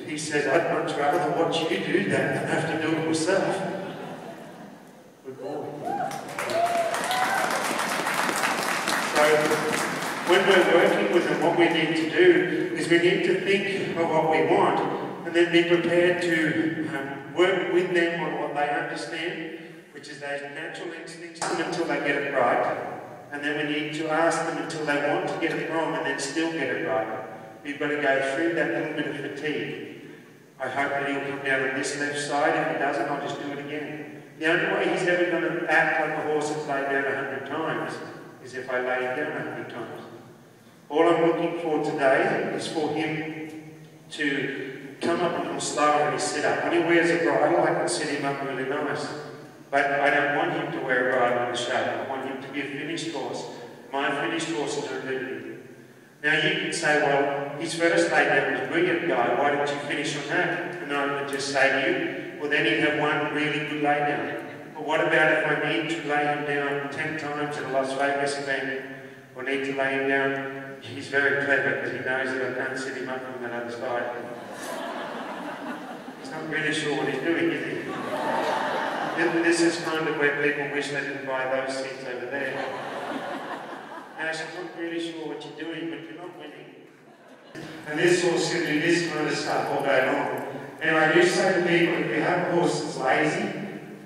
he says, I'd much rather watch you do that than have to do it yourself. Good boy. So, when we're working with them, what we need to do is we need to think of what we want and then be prepared to work with them on what they understand, which is those natural instincts until they get it right. And then we need to ask them until they want to get it wrong and then still get it right. We've got to go through that little bit of fatigue. I hope that he'll come down on this left side. If he doesn't, I'll just do it again. The only way he's ever going to act like a horse that's laid down 100 times is if I lay him down 100 times. All I'm looking for today is for him to come up a little slower in his sit-up. When he wears a bridle, I can sit him up really nice. But I don't want him to wear a bridle in the show. I want him to be a finished horse. My finished horses are ability. Now you can say, well, his first lay down was brilliant, guy. Why didn't you finish on that? And I would just say to you, well, then he'd have one really good lay down. But what about if I need to lay him down 10 times at a Las Vegas event, or need to lay him down? He's very clever because he knows that I can't sit him up on that other side. He's not really sure what he's doing, is he? This is kind of where people wish they could buy those seats over there. Now, she's not really sure what you're doing, but you're not winning. And this horse can do this kind of stuff all day long. And I do say to people, if you have a horse that's lazy,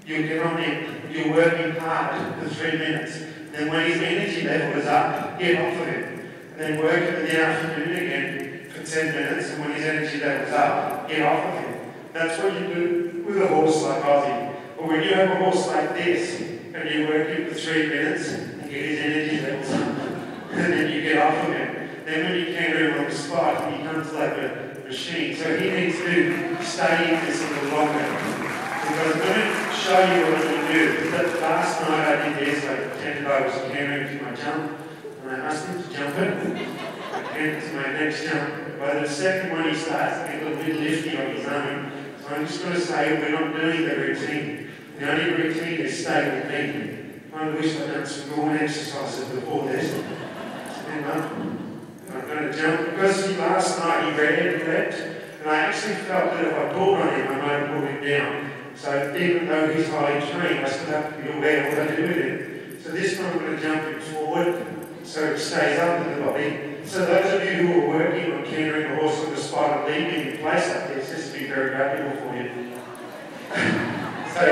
you get on him, you're working hard for 3 minutes. Then when his energy level is up, get off of him. And then work in the afternoon again for 10 minutes, and when his energy level is up, get off of him. That's what you do with a horse like Ozzy. But when you have a horse like this, and you work him for 3 minutes, and get his energy levels up, and then you get off of him, then when you canter him on the spot, he becomes like a machine. So he needs to stay in this a little longer. Because I'm going to show you what I'm going to do. But last night I did this, I pretended I was cantering to my jump, and I asked him to jump it. I cantered to my next jump. By the second one he starts to get a little bit lifty on his own. So I'm just going to say we're not doing the routine. The only routine is stay with me. I wish I'd done some more exercises before this. Stand up. I'm going to jump. Because last night he ran and leapt, and I actually felt that if I pulled on him, I might have pulled him down. So even though he's highly trained, I still have to be aware of what I do with him. So this time I'm going to jump him forward, so it stays up in the body. So those of you who are working on cantering a horse on the spot and leaving in place like this, this will be very valuable for you. So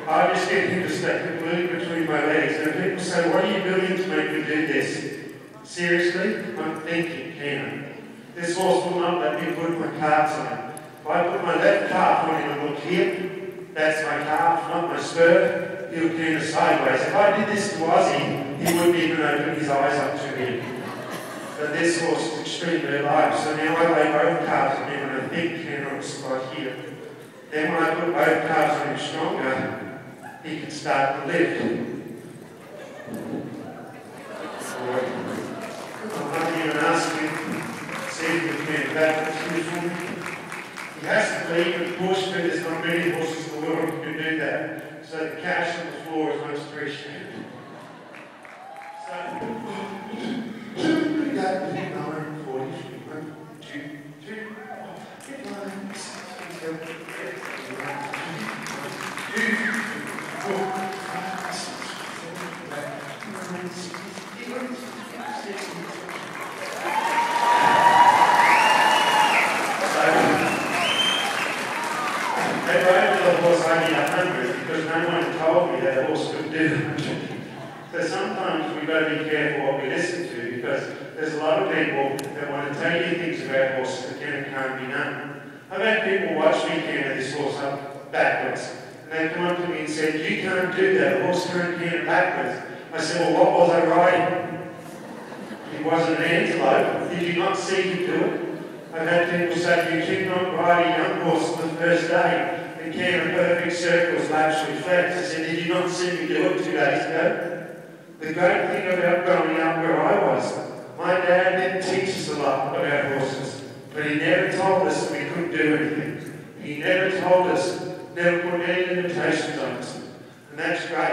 I just get him to stay completely between my legs. And people say, what are you doing to make me do this? Seriously? I'm thinking, Ken. This horse will not let me put my calves on him. If I put my left calf on him and look here, that's my calf, not my spur. He'll canter sideways. If I did this to Ozzy, he wouldn't even open his eyes up to me. But this horse is extremely alive. So now I lay both calves on him and a big canter on the spot here. Then when I put both calves on him stronger, he can start to lift. I'm not even asking, see if you can backwards for me. He has to leave and push, but there's not many horses in the world who can do that. So the cash on the floor is much appreciated. So, 2, 3, 9, 40, 1, 2, 3, 4, 5, 6, 7, 8, 2, 4, 5, 6, 7, 8, 9, 10, 11, 12, 13, 14, 15, 16. They rode the horse only 100 because no one told me that horse could do 100. So sometimes we've got to be careful what we listen to because there's a lot of people that want to tell you things about horses that can and can't be done. I've had people watch me canter this horse up backwards. And they come up to me and said, you can't do that, a horse can't canter backwards. I said, well, what was I riding? He wasn't an antelope. Did you not see him do it? I've had people say, you should not ride a young horse on the first day and canter perfect circles, laps reflex. I said, did you not see me do it 2 days ago? The great thing about growing up where I was, my dad didn't teach us a lot about horses, but he never told us that we couldn't do anything. He never told us, never put any limitations on us. And that's great